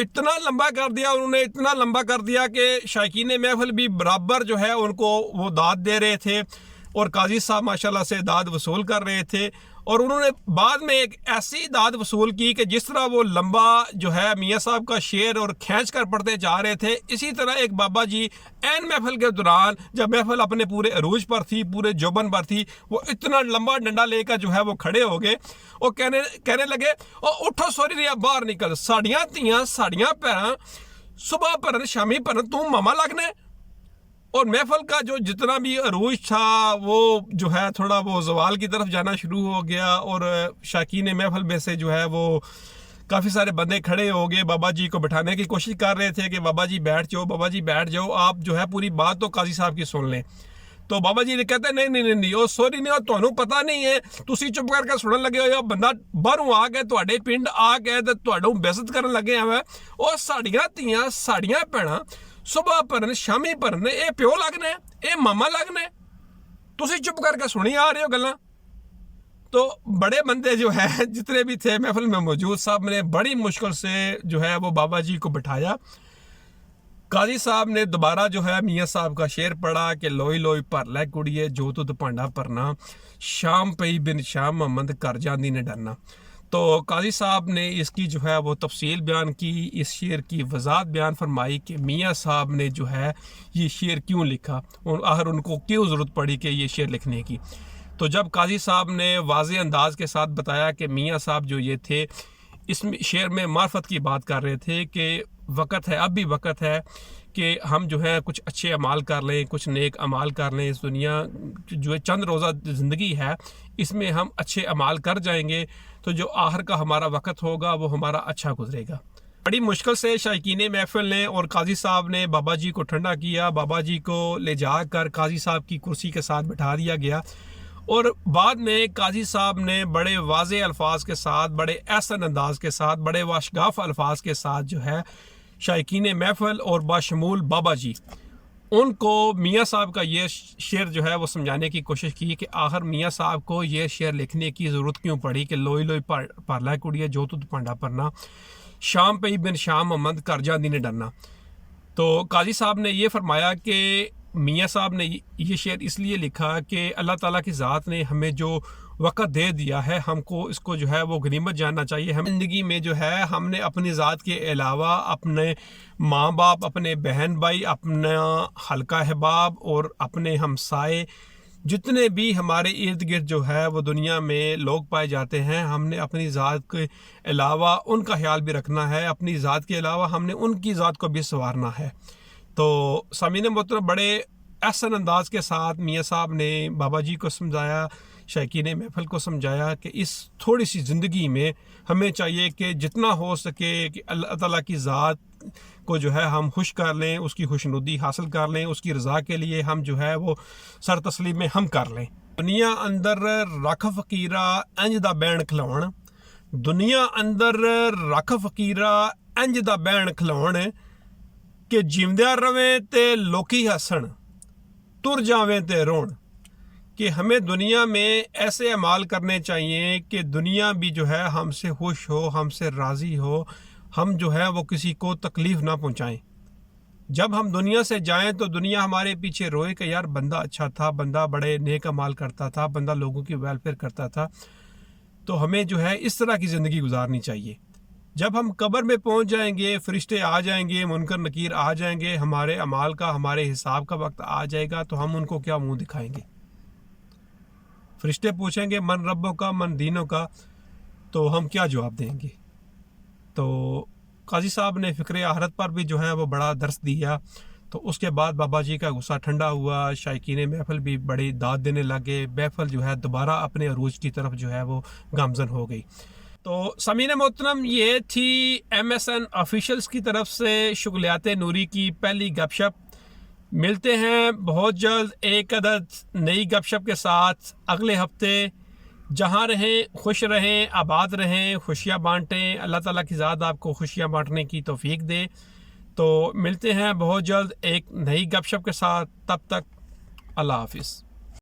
اتنا لمبا کر دیا انہوں نے، اتنا لمبا کر دیا کہ شائقین محفل بھی برابر جو ہے ان کو وہ داد دے رہے تھے اور قاضی صاحب ماشاءاللہ سے داد وصول کر رہے تھے، اور انہوں نے بعد میں ایک ایسی داد وصول کی کہ جس طرح وہ لمبا جو ہے میاں صاحب کا شعر اور کھینچ کر پڑھتے جا رہے تھے، اسی طرح ایک بابا جی این محفل کے دوران جب محفل اپنے پورے عروج پر تھی، پورے جوبن پر تھی، وہ اتنا لمبا ڈنڈا لے کر جو ہے وہ کھڑے ہو گئے اور کہنے لگے اٹھو سوری ریا باہر نکل، ساڑیاں تیاں ساڑیاں پیراں، صبح پرن شامی پرن تم ماما لگنے۔ اور محفل کا جو جتنا بھی عروج تھا وہ جو ہے تھوڑا وہ زوال کی طرف جانا شروع ہو گیا، اور شائقین محفل میں سے جو ہے وہ کافی سارے بندے کھڑے ہو گئے، بابا جی کو بٹھانے کی کوشش کر رہے تھے کہ بابا جی بیٹھ جاؤ، بابا جی بیٹھ جاؤ، آپ جو ہے پوری بات تو قاضی صاحب کی سن لیں۔ تو بابا جی نے کہتے ہیں نہیں او سوری نہیں، تمہیں پتہ نہیں ہے، تسی چپ کر کے سنن لگے ہو، بندہ باہروں آ کے تواڈے پنڈ آ کے تے تواڈوں بےعزت کرن لگے ہیں، او ساڑیاں تیاں ساڑیاں پیڑاں، صبح پرن شامی پرن، اے پیو لگنے اے ماما لگنے، تسی چپ کر کے سنی آ رہے ہو گلاں۔ تو بڑے بندے جو ہے جتنے بھی تھے محفل میں موجود، صاحب نے بڑی مشکل سے جو ہے وہ بابا جی کو بٹھایا۔ قاضی صاحب نے دوبارہ جو ہے میاں صاحب کا شعر پڑھا کہ لوئی لوئی پر لے کڑیے جو تو پانڈا پرنا، شام پئی بن شام محمد کر جاندی نے ڈرنا۔ تو قاضی صاحب نے اس کی جو ہے وہ تفصیل بیان کی، اس شعر کی وضاحت بیان فرمائی کہ میاں صاحب نے جو ہے یہ شعر کیوں لکھا اور آخر ان کو کیوں ضرورت پڑی کہ یہ شعر لکھنے کی۔ تو جب قاضی صاحب نے واضح انداز کے ساتھ بتایا کہ میاں صاحب جو یہ تھے اس شعر میں معرفت کی بات کر رہے تھے کہ وقت ہے، اب بھی وقت ہے کہ ہم جو ہے کچھ اچھے اعمال کر لیں، کچھ نیک اعمال کر لیں، اس دنیا جو چند روزہ زندگی ہے اس میں ہم اچھے اعمال کر جائیں گے تو جو آخر کا ہمارا وقت ہوگا وہ ہمارا اچھا گزرے گا۔ بڑی مشکل سے شائقین محفل نے اور قاضی صاحب نے بابا جی کو ٹھنڈا کیا، بابا جی کو لے جا کر قاضی صاحب کی کرسی کے ساتھ بٹھا دیا گیا، اور بعد میں قاضی صاحب نے بڑے واضح الفاظ کے ساتھ، بڑے احسن انداز کے ساتھ، بڑے واشگاف الفاظ کے ساتھ جو ہے شائقین محفل اور باشمول بابا جی ان کو میاں صاحب کا یہ شعر جو ہے وہ سمجھانے کی کوشش کی کہ آخر میاں صاحب کو یہ شعر لکھنے کی ضرورت کیوں پڑی کہ لوئی لوئی پارلا کڑیے جو تو پانڈا پرنا، شام پئی بن شام محمد کر جاندی نے ڈرنا۔ تو قاضی صاحب نے یہ فرمایا کہ میاں صاحب نے یہ شعر اس لیے لکھا کہ اللہ تعالیٰ کی ذات نے ہمیں جو وقت دے دیا ہے ہم کو اس کو جو ہے وہ غنیمت جاننا چاہیے۔ ہم زندگی میں جو ہے ہم نے اپنی ذات کے علاوہ اپنے ماں باپ، اپنے بہن بھائی، اپنا حلقہ احباب اور اپنے ہمسائے جتنے بھی ہمارے ارد گرد جو ہے وہ دنیا میں لوگ پائے جاتے ہیں، ہم نے اپنی ذات کے علاوہ ان کا خیال بھی رکھنا ہے، اپنی ذات کے علاوہ ہم نے ان کی ذات کو بھی سنوارنا ہے۔ تو سامعین محترم بڑے احسن انداز کے ساتھ میاں صاحب نے بابا جی کو سمجھایا، شائقین محفل کو سمجھایا کہ اس تھوڑی سی زندگی میں ہمیں چاہیے کہ جتنا ہو سکے کہ اللہ تعالیٰ کی ذات کو جو ہے ہم خوش کر لیں، اس کی خوشنودی حاصل کر لیں، اس کی رضا کے لیے ہم جو ہے وہ سر تسلیم ہم کر لیں۔ دنیا اندر رکھ فقیرہ انج دا بین کھلاؤن، دنیا اندر رکھ فقیرہ انج دا بین کھلاؤن کہ جیوندیا رویں تے لوکی ہسن، تر جاویں تے رون۔ کہ ہمیں دنیا میں ایسے اعمال کرنے چاہیے کہ دنیا بھی جو ہے ہم سے خوش ہو، ہم سے راضی ہو، ہم جو ہے وہ کسی کو تکلیف نہ پہنچائیں۔ جب ہم دنیا سے جائیں تو دنیا ہمارے پیچھے روئے کہ یار بندہ اچھا تھا، بندہ بڑے نیک اعمال کرتا تھا، بندہ لوگوں کی ویلفیئر کرتا تھا۔ تو ہمیں جو ہے اس طرح کی زندگی گزارنی چاہیے۔ جب ہم قبر میں پہنچ جائیں گے، فرشتے آ جائیں گے، منکر نکیر آ جائیں گے، ہمارے اعمال کا، ہمارے حساب کا وقت آ جائے گا تو ہم ان کو کیا منہ دکھائیں گے؟ فرشتے پوچھیں گے من ربوں کا من دینوں کا، تو ہم کیا جواب دیں گے؟ تو قاضی صاحب نے فکر آخرت پر بھی جو ہے وہ بڑا درس دیا۔ تو اس کے بعد بابا جی کا غصہ ٹھنڈا ہوا، شائقین محفل بھی بڑی داد دینے لگے، محفل جو ہے دوبارہ اپنے عروج کی طرف جو ہے وہ گامزن ہو گئی۔ تو سامعین محترم یہ تھی MSN آفیشلز کی طرف سے شغلیات نوری کی پہلی گپ شپ۔ ملتے ہیں بہت جلد ایک عدد نئی گپ شپ کے ساتھ اگلے ہفتے۔ جہاں رہیں خوش رہیں، آباد رہیں، خوشیاں بانٹیں، اللہ تعالیٰ کی ذات آپ کو خوشیاں بانٹنے کی توفیق دے۔ تو ملتے ہیں بہت جلد ایک نئی گپ شپ کے ساتھ، تب تک اللہ حافظ۔